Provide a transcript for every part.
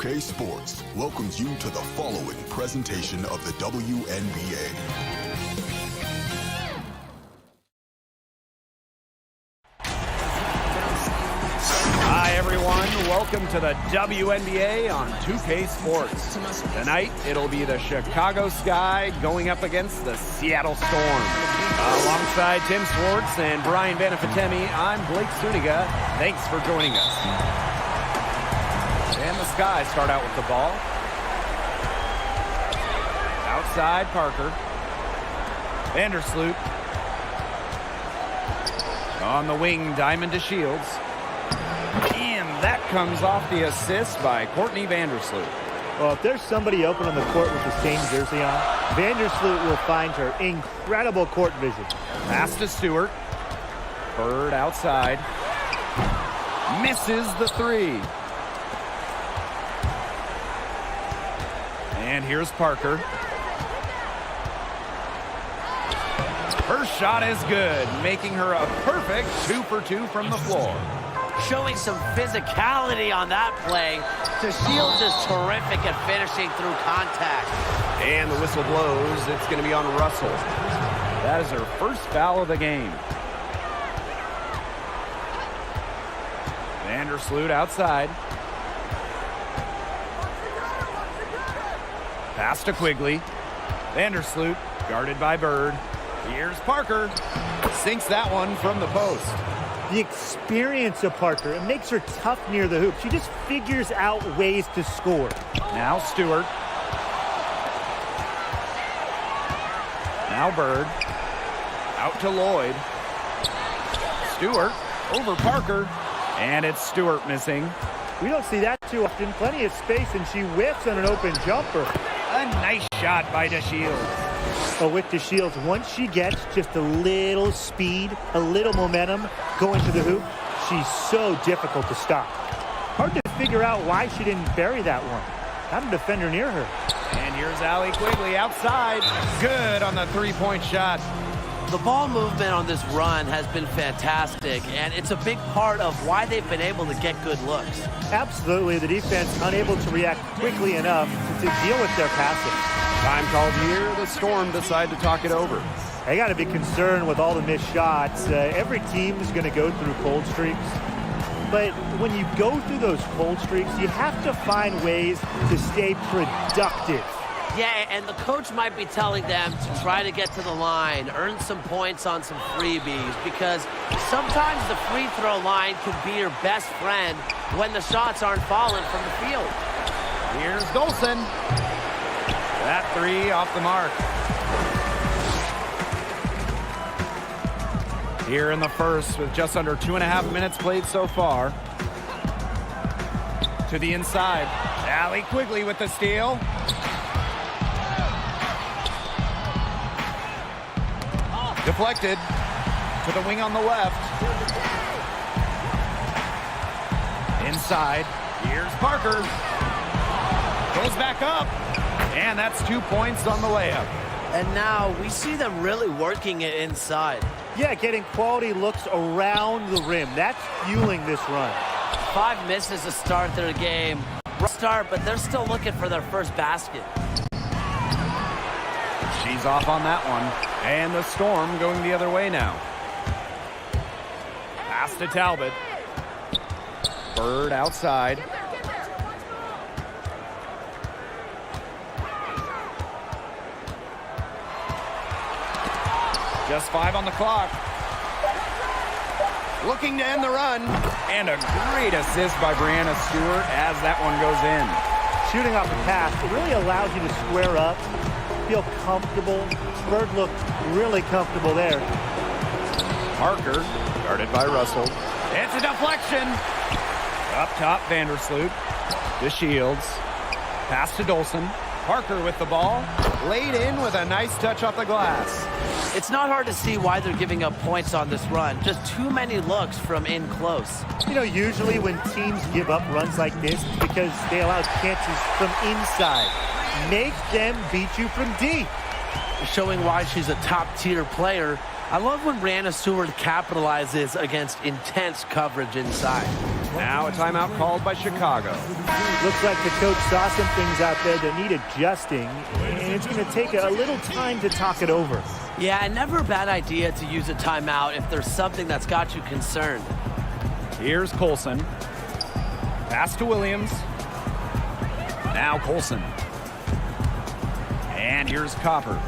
2K Sports welcomes you to the following presentation of the WNBA. Hi everyone, welcome to the WNBA on 2K Sports. Tonight it'll be the Chicago Sky going up against the Seattle Storm. Alongside Tim Swartz and Brian Banafitemi, I'm Blake Suniga. Thanks for joining us. And the Sky start out with the ball. Outside Parker. Vandersloot. On the wing, Diamond to Shields. And that comes off the assist by Courtney Vandersloot. Well, if there's somebody open on the court with the same jersey on, Vandersloot will find her incredible court vision. Pass to Stewart. Bird outside. Misses the three. And here's Parker. Her shot is good, making her a perfect 2 for 2 from the floor. Showing some physicality on that play. So Shields is terrific at finishing through contact. And the whistle blows. It's going to be on Russell. That is her first foul of the game. Vandersloot outside. Pass to Quigley. Vandersloot guarded by Bird. Here's Parker. Sinks that one from the post. The experience of Parker, it makes her tough near the hoop. She just figures out ways to score. Now Stewart. Now Bird. Out to Lloyd. Stewart over Parker. And it's Stewart missing. We don't see that too often. Plenty of space, and she whiffs on an open jumper. A nice shot by DeShields. But with DeShields, once she gets just a little speed, a little momentum going to the hoop, she's so difficult to stop. Hard to figure out why she didn't bury that one. Not a defender near her. And here's Allie Quigley outside. Good on the three-point shot. The ball movement on this run has been fantastic, and it's a big part of why they've been able to get good looks. Absolutely, the defense unable to react quickly enough to deal with their passing. Time called here. The Storm decide to talk it over. They got to be concerned with all the missed shots. Every team is going to go through cold streaks. But when you go through those cold streaks, you have to find ways to stay productive. Yeah, and the coach might be telling them to try to get to the line, earn some points on some freebies, because sometimes the free throw line can be your best friend when the shots aren't falling from the field. Here's Dolson. That three off the mark. Here in the first with just under 2.5 minutes played so far. To the inside. Allie Quigley with the steal. Deflected to the wing on the left. Inside. Here's Parker. Goes back up. And that's 2 points on the layup. And now we see them really working it inside. Yeah, getting quality looks around the rim. That's fueling this run. 5 misses to start their game. Start, but they're still looking for their first basket. She's off on that one. And the Storm going the other way now. Pass to Talbot. Bird outside. Just 5 on the clock. Looking to end the run. And a great assist by Brianna Stewart as that one goes in. Shooting off the pass, it really allows you to square up, feel comfortable. Bird looked really comfortable there. Parker, guarded by Russell. It's a deflection. Up top, Vandersloot. To Shields. Pass to Dolson. Parker with the ball. Laid in with a nice touch off the glass. It's not hard to see why they're giving up points on this run. Just too many looks from in close. You know, usually when teams give up runs like this, it's because they allow chances from inside. Make them beat you from deep. Showing why she's a top-tier player. I love when Brianna Stewart capitalizes against intense coverage inside. Now a timeout called by Chicago. Looks like the coach saw some things out there that need adjusting, and it's going to take a little time to talk it over. Yeah, never a bad idea to use a timeout if there's something that's got you concerned. Here's Colson. Pass to Williams. Now Colson. And here's Copper.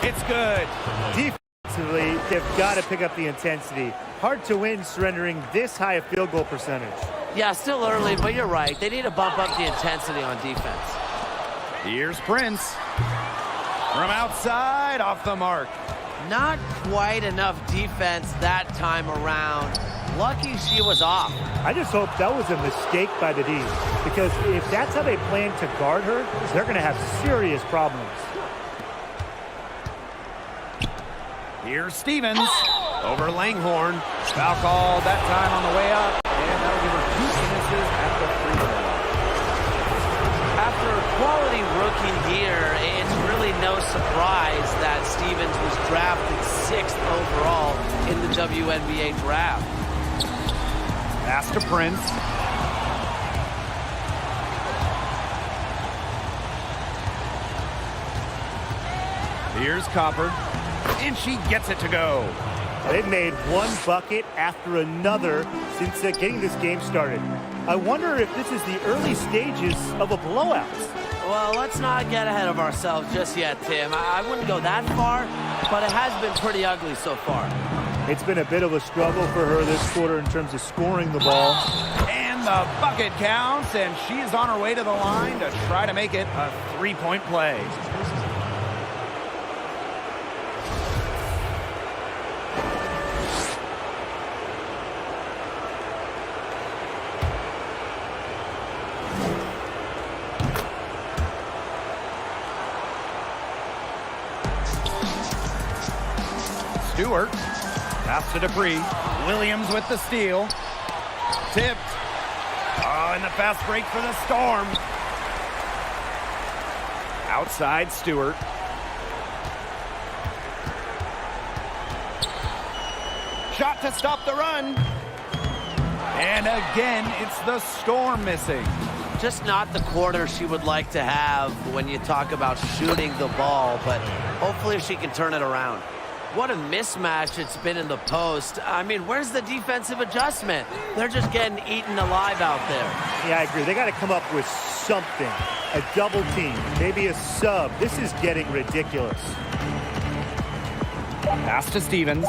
It's good. Defensively, they've got to pick up the intensity. Hard to win surrendering this high a field goal percentage. Yeah, still early, but you're right. They need to bump up the intensity on defense. Here's Prince. From outside, off the mark. Not quite enough defense that time around. Lucky she was off. I just hope that was a mistake by the D, because if that's how they plan to guard her, they're going to have serious problems. Here's Stevens over Langhorne. Foul called that time on the way up, and that'll give her 2 misses at the free throw line. After a quality rookie year, it's really no surprise that Stevens was drafted 6th overall in the WNBA draft. Pass to Prince. Here's Copper. And she gets it to go. They've made one bucket after another since getting this game started. I wonder if this is the early stages of a blowout. Well, let's not get ahead of ourselves just yet, Tim. I wouldn't go that far, but it has been pretty ugly so far. It's been a bit of a struggle for her this quarter in terms of scoring the ball. And the bucket counts, and she is on her way to the line to try to make it a 3-point play. Stewart. Pass to Dupree. Williams with the steal. Tipped. Oh, and the fast break for the Storm. Outside Stewart. Shot to stop the run. And again, it's the Storm missing. Just not the quarter she would like to have when you talk about shooting the ball, but hopefully she can turn it around. What a mismatch it's been in the post. I mean, where's the defensive adjustment? They're just getting eaten alive out there. Yeah, I agree. They got to come up with something. A double team, maybe a sub. This is getting ridiculous. Pass to Stevens.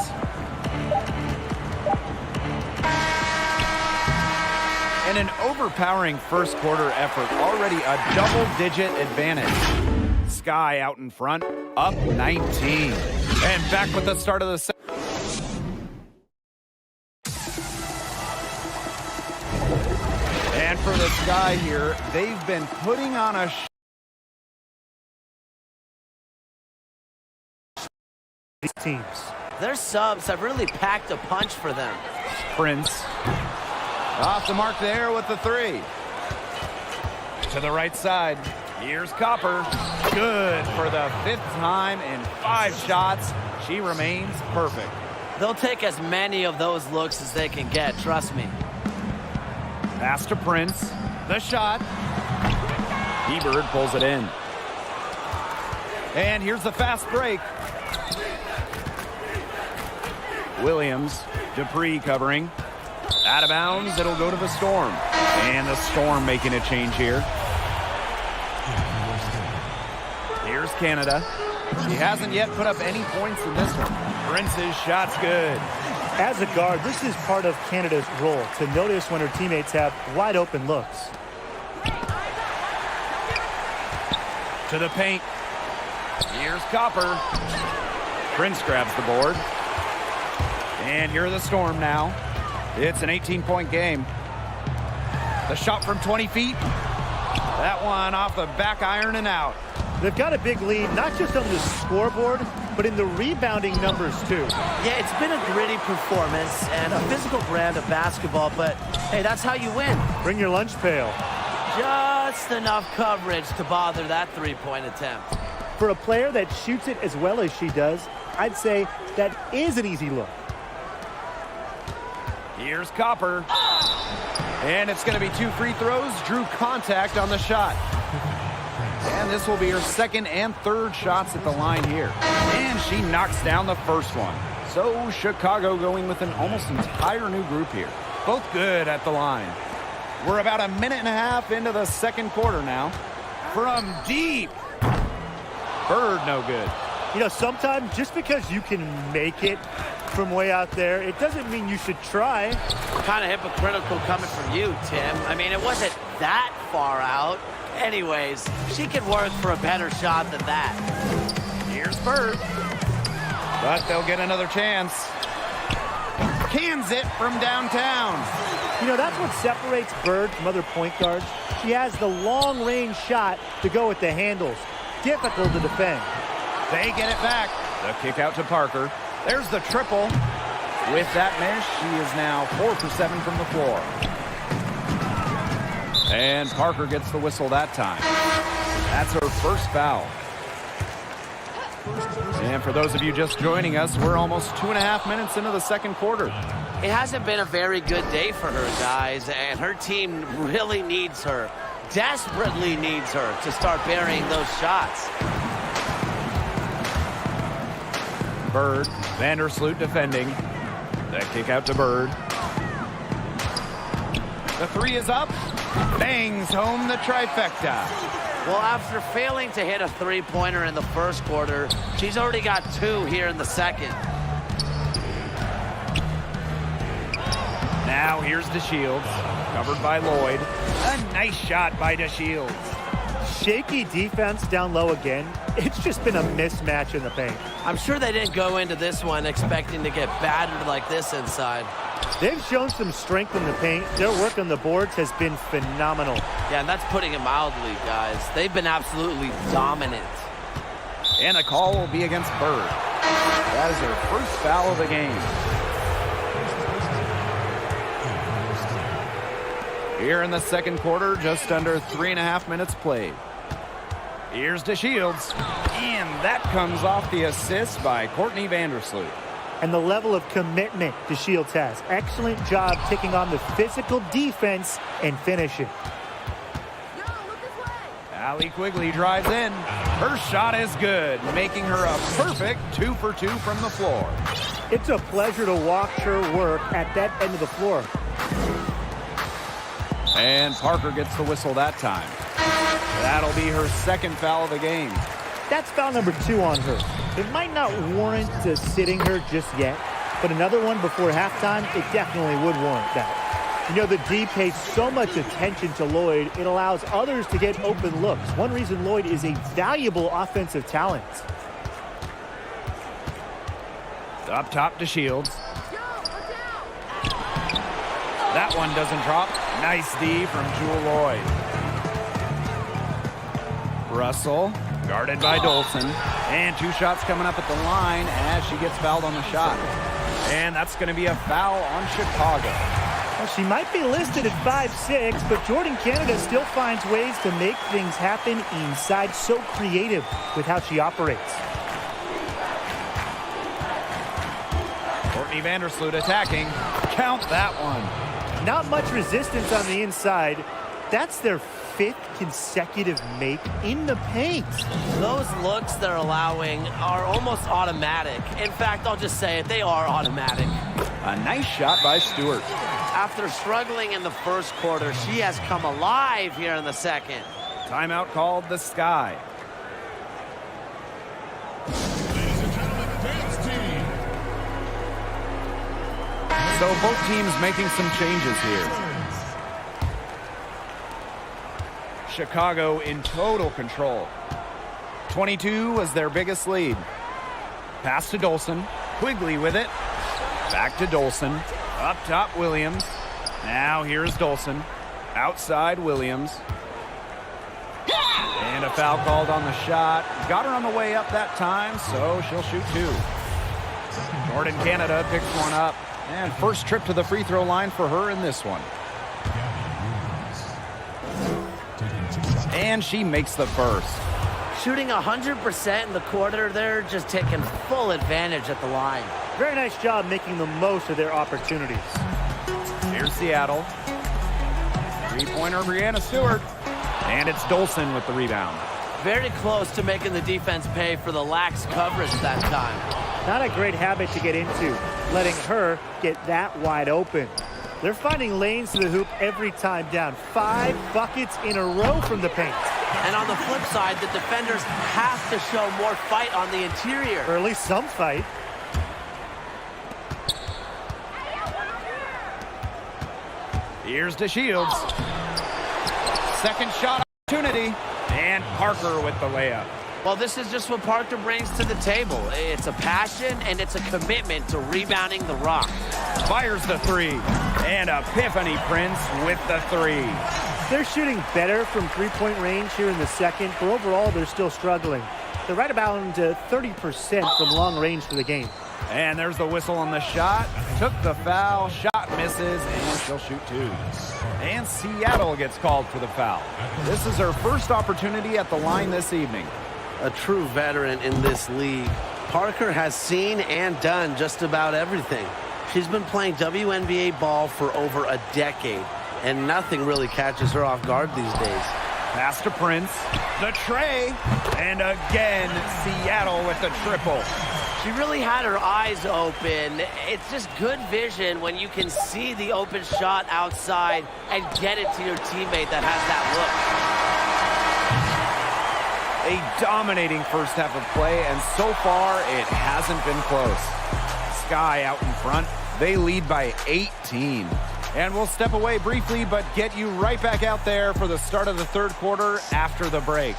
And an overpowering first quarter effort. Already a double-digit advantage. Sky out in front, up 19. And back with the start of the second. And for the Sky here, they've been putting on a These teams. Their subs have really packed a punch for them. Prince. Off the mark there with the 3. To the right side. Here's Copper. Good for the 5th time in 5 shots. She remains perfect. They'll take as many of those looks as they can get, trust me. Pass to Prince. The shot. Hebert pulls it in. And here's the fast break. Williams. Dupree covering. Out of bounds. It'll go to the Storm. And the Storm making a change here. Here's Canada. She hasn't yet put up any points in this one. Prince's shot's good. As a guard, this is part of Canada's role, to notice when her teammates have wide open looks. To the paint. Here's Copper. Prince grabs the board. And here are the Storm now. It's an 18-point game. The shot from 20 feet. That one off the back iron and out. They've got a big lead, not just on the scoreboard, but in the rebounding numbers, too. Yeah, it's been a gritty performance and a physical brand of basketball, but hey, that's how you win. Bring your lunch pail. Just enough coverage to bother that 3-point attempt. For a player that shoots it as well as she does, I'd say that is an easy look. Here's Copper. And it's going to be 2 free throws. Drew contact on the shot. And this will be her second and third shots at the line here. And she knocks down the first one. So Chicago going with an almost entire new group here. Both good at the line. We're about a minute and a half into the second quarter now. From deep. Bird no good. You know, sometimes just because you can make it from way out there, it doesn't mean you should try. Kind of hypocritical coming from you, Tim. I mean, it wasn't that far out. Anyways, she could work for a better shot than that. Here's Bird. But they'll get another chance. Cans it from downtown. You know, that's what separates Bird from other point guards. She has the long-range shot to go with the handles. Difficult to defend. They get it back. The kick out to Parker. There's the triple. With that miss, she is now 4 for 7 from the floor. And Parker gets the whistle that time. That's her first foul. And for those of you just joining us, we're almost 2.5 minutes into the second quarter. It hasn't been a very good day for her, guys, and her team really needs her, desperately needs her to start burying those shots. Bird, Vandersloot defending. That kick out to Bird. The 3 is up. Bangs home the trifecta. Well, after failing to hit a three-pointer in the first quarter, she's already got 2 here in the second. Now here's DeShields, covered by Lloyd. A nice shot by DeShields. Shaky defense down low again. It's just been a mismatch in the paint. I'm sure they didn't go into this one expecting to get battered like this inside. They've shown some strength in the paint. Their work on the boards has been phenomenal. Yeah, and that's putting it mildly, guys. They've been absolutely dominant. And a call will be against Bird. That is her first foul of the game. Here in the second quarter, just under 3.5 minutes played. Here's DeShields. And that comes off the assist by Courtney Vandersloot. And the level of commitment DeShields has. Excellent job taking on the physical defense and finishing. Allie Quigley drives in. Her shot is good, making her a perfect 2 for 2 from the floor. It's a pleasure to watch her work at that end of the floor. And Parker gets the whistle that time. That'll be her second foul of the game. That's foul number 2 on her. It might not warrant sitting her just yet, but another one before halftime, it definitely would warrant that. You know, the D pays so much attention to Lloyd, it allows others to get open looks. One reason Lloyd is a valuable offensive talent. Up top to Shields. That one doesn't drop. Nice D from Jewel Lloyd. Russell, guarded by Dolson. And 2 shots coming up at the line as she gets fouled on the shot. And that's going to be a foul on Chicago. Well, she might be listed at 5'6", but Jordan Canada still finds ways to make things happen inside. So creative with how she operates. Courtney Vandersloot attacking. Count that one. Not much resistance on the inside. That's their 5th consecutive make in the paint. Those looks they're allowing are almost automatic. In fact, I'll just say it, they are automatic. A nice shot by Stewart. After struggling in the first quarter, she has come alive here in the second. Timeout called the Sky. So both teams making some changes here. Chicago in total control. 22 was their biggest lead. Pass to Dolson. Quigley with it. Back to Dolson. Up top, Williams. Now here's Dolson. Outside, Williams. And a foul called on the shot. Got her on the way up that time, so she'll shoot 2. Jordan Canada picks one up. And first trip to the free throw line for her in this one. And she makes the first. shooting 100% in the quarter. They're just taking full advantage at the line. Very nice job making the most of their opportunities. Here's Seattle. Three-pointer, Brianna Stewart. And it's Dolson with the rebound. Very close to making the defense pay for the lax coverage that time. Not a great habit to get into, letting her get that wide open. They're finding lanes to the hoop every time down. 5 buckets in a row from the paint. And on the flip side, the defenders have to show more fight on the interior. Or at least some fight. Here's to Shields. Second shot opportunity. And Parker with the layup. Well, this is just what Parker brings to the table. It's a passion and it's a commitment to rebounding the rock. Fires the three. And Epiphany Prince with the three. They're shooting better from three-point range here in the second, but overall they're still struggling. They're right about 30% from long range for the game. And there's the whistle on the shot. Took the foul. Shot misses. And she'll shoot 2. And Seattle gets called for the foul. This is her first opportunity at the line this evening. A true veteran in this league. Parker has seen and done just about everything. She's been playing WNBA ball for over a decade, and nothing really catches her off guard these days. Pass to Prince. The tray. And again, Seattle with the triple. She really had her eyes open. It's just good vision when you can see the open shot outside and get it to your teammate that has that look. A dominating first half of play, and so far it hasn't been close. Sky out in front. They lead by 18. And we'll step away briefly, but get you right back out there for the start of the third quarter after the break.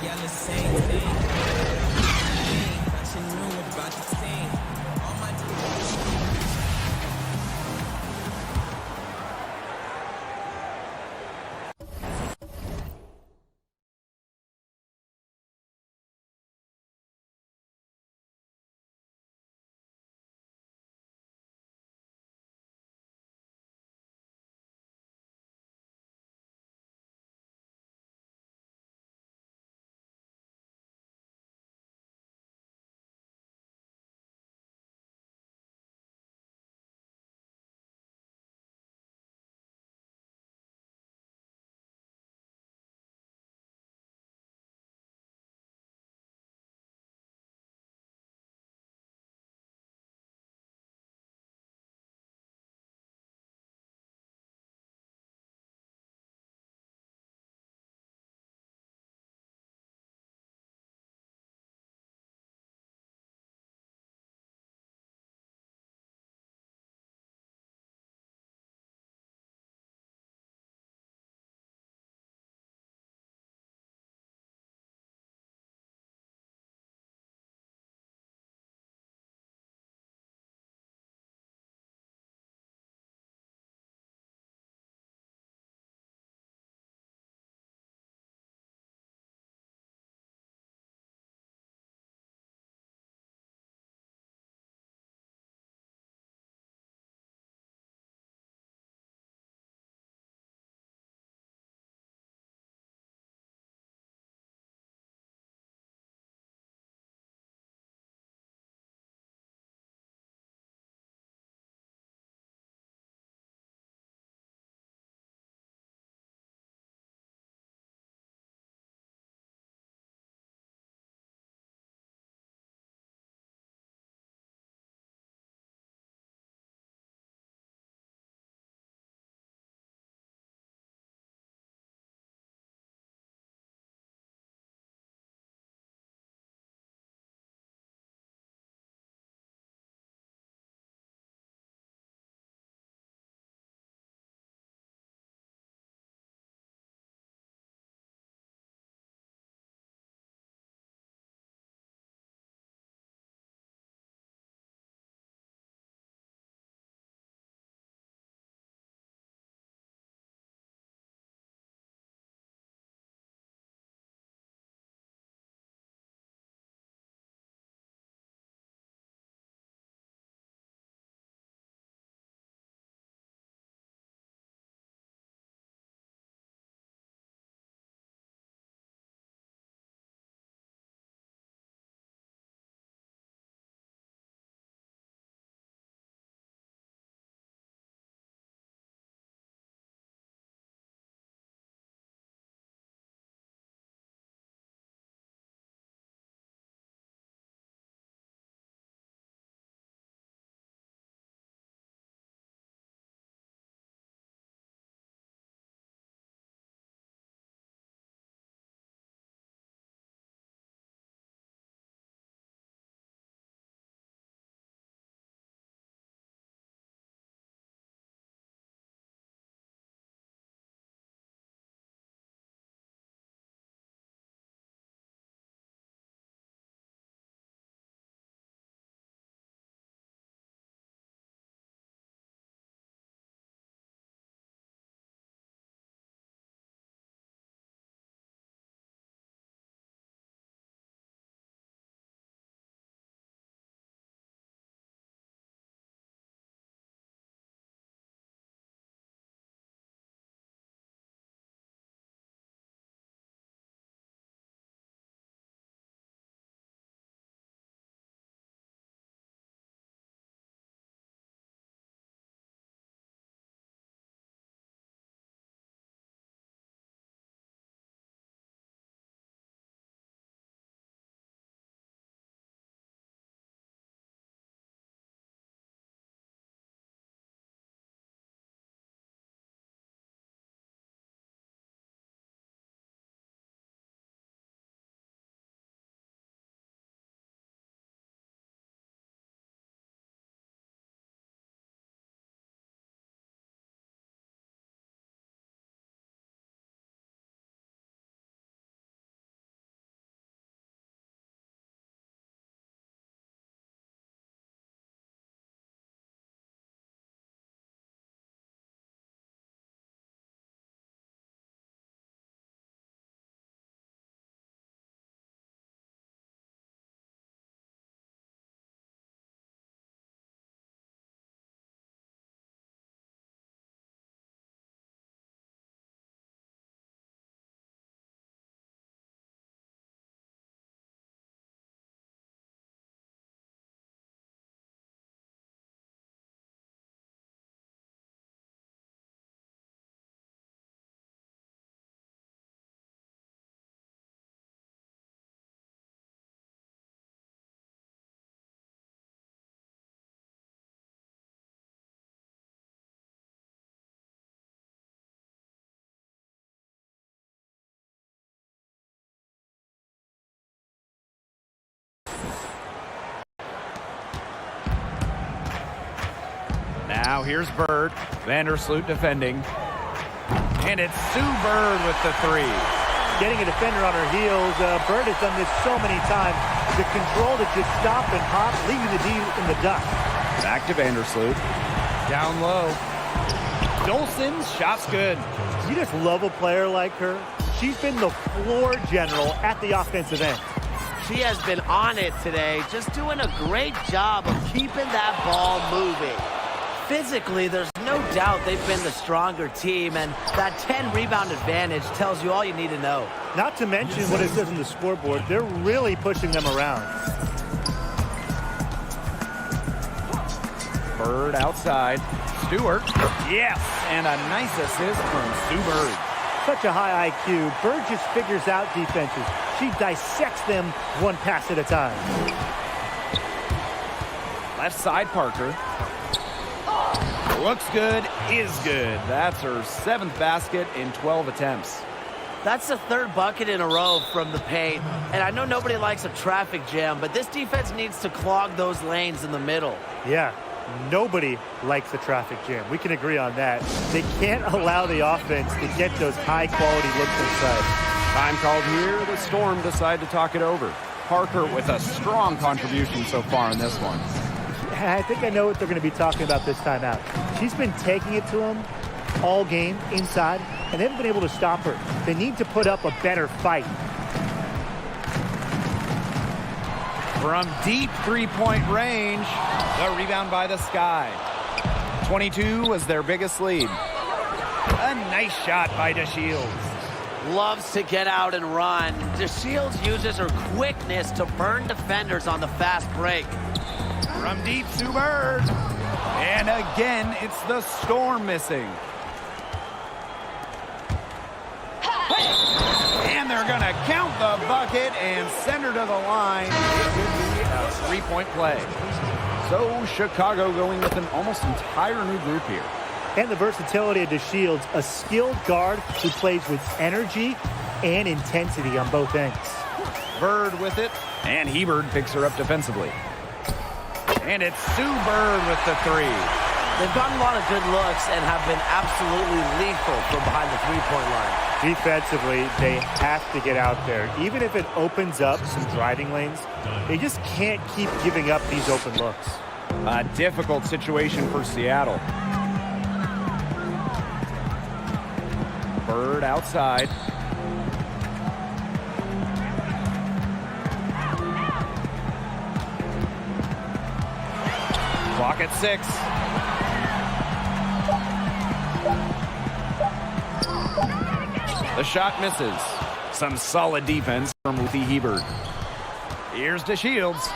Yellow same thing. Nothing new about the same. Now here's Bird. Vandersloot defending. And it's Sue Bird with the three. Getting a defender on her heels. Bird has done this so many times. The control to just stop and hop, leaving the D in the dust. Back to Vandersloot. Down low. Dolson's shot's good. You just love a player like her. She's been the floor general at the offensive end. She has been on it today, just doing a great job of keeping that ball moving. Physically, there's no doubt they've been the stronger team, and that 10-rebound advantage tells you all you need to know. Not to mention what it says on the scoreboard, they're really pushing them around. Bird outside. Stewart. Yes, and a nice assist from Sue Bird. Such a high IQ. Bird just figures out defenses. She dissects them one pass at a time. Left side, Parker. Looks good, is good. That's her 7th basket in 12 attempts. That's the 3rd bucket in a row from the paint. And I know nobody likes a traffic jam, but this defense needs to clog those lanes in the middle. Yeah, nobody likes a traffic jam. We can agree on that. They can't allow the offense to get those high-quality looks inside. Time called here. The Storm decide to talk it over. Parker with a strong contribution so far in this one. I think I know what they're going to be talking about this time out. She's been taking it to them all game inside, and they haven't been able to stop her. They need to put up a better fight. From deep three-point range, the rebound by the Sky. 22 was their biggest lead. A nice shot by DeShields. Loves to get out and run. DeShields uses her quickness to burn defenders on the fast break. From deep, Sue Bird. And again, it's the Storm missing. And they're going to count the bucket and send her to the line. It will be a three-point play. So Chicago going with an almost entire new group here. And the versatility of DeShields, a skilled guard who plays with energy and intensity on both ends. Bird with it, and Hebert picks her up defensively. And it's Sue Bird with the three. They've gotten a lot of good looks and have been absolutely lethal from behind the three-point line. Defensively, they have to get out there. Even if it opens up some driving lanes, they just can't keep giving up these open looks. A difficult situation for Seattle. Bird outside. Clock at 6. The shot misses. Some solid defense from Ruthie Hebert. Here's DeShields.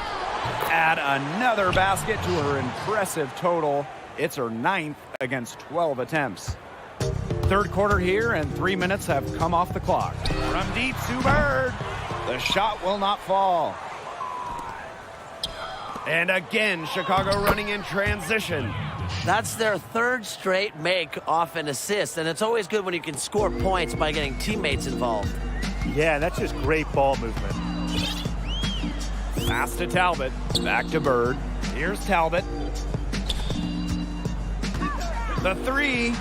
Add another basket to her impressive total. It's her 9th against 12 attempts. Third quarter here, and 3 minutes have come off the clock. From deep, Sue Bird. The shot will not fall. And again, Chicago running in transition. That's their 3rd straight make off an assist, and it's always good when you can score points by getting teammates involved. Yeah, that's just great ball movement. Pass to Talbot. Back to Bird. Here's Talbot. The three.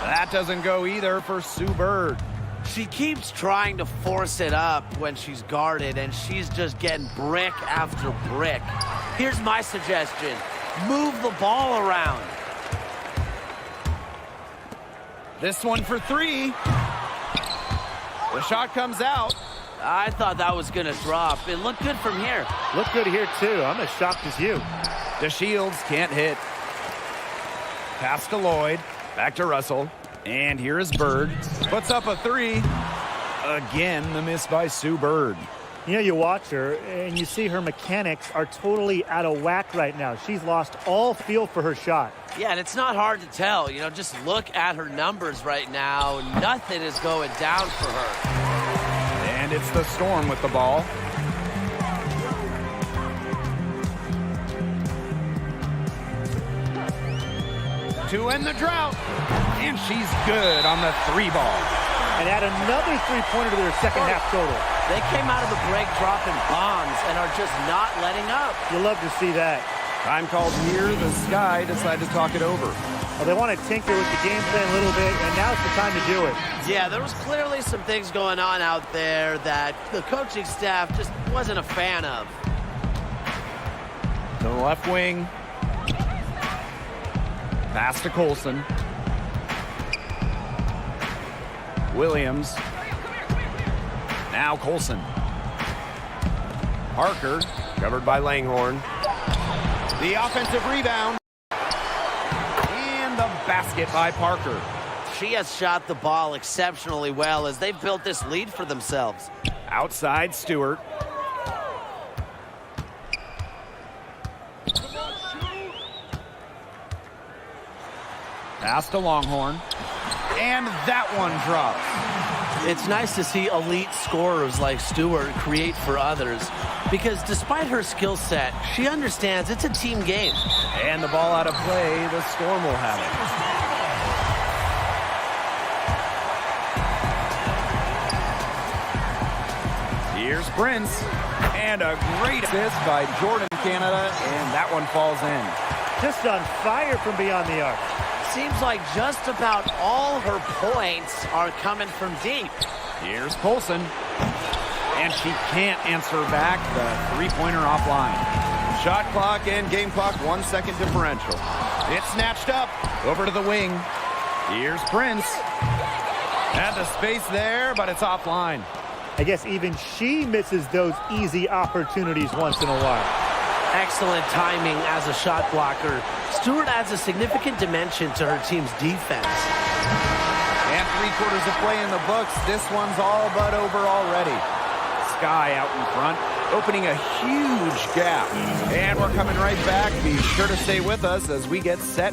That doesn't go either for Sue Bird. She keeps trying to force it up when she's guarded, and she's just getting brick after brick. Here's my suggestion. Move the ball around. This one for three. The shot comes out. I thought that was going to drop. It looked good from here. Looked good here, too. I'm as shocked as you. DeShields can't hit. Pass to Lloyd. Back to Russell. And here is Bird. Puts up a three. Again, the miss by Sue Bird. You know, you watch her, and you see her mechanics are totally out of whack right now. She's lost all feel for her shot. Yeah, and it's not hard to tell. You know, just look at her numbers right now. Nothing is going down for her. And it's the Storm with the ball. To end the drought. And she's good on the three ball. And add another three-pointer to their second half total. They came out of the break dropping bombs and are just not letting up. You love to see that. Time called here. The Sky decide to talk it over. Well, they want to tinker with the game plan a little bit, and now's the time to do it. Yeah, there was clearly some things going on out there that the coaching staff just wasn't a fan of. To the left wing. Pass to Colson. Williams. Now Colson. Parker, covered by Langhorne. The offensive rebound. And the basket by Parker. She has shot the ball exceptionally well as they've built this lead for themselves. Outside Stewart. Pass to Longhorn. And that one drops. It's nice to see elite scorers like Stewart create for others because despite her skill set, she understands it's a team game. And the ball out of play, the Storm will have it. Here's Prince. And a great assist by Jordan Canada, and that one falls in. Just on fire from beyond the arc. Seems like just about all her points are coming from deep. Here's Colson. And she can't answer back the three-pointer offline. Shot clock and game clock 1 second differential. It's snatched up over to the wing. Here's Prince. Had the space there, but it's offline. I guess even she misses those easy opportunities once in a while. Excellent timing as a shot blocker. Stewart adds a significant dimension to her team's defense. And 3/4 of play in the books. This one's all but over already. Sky out in front, opening a huge gap. And we're coming right back. Be sure to stay with us as we get set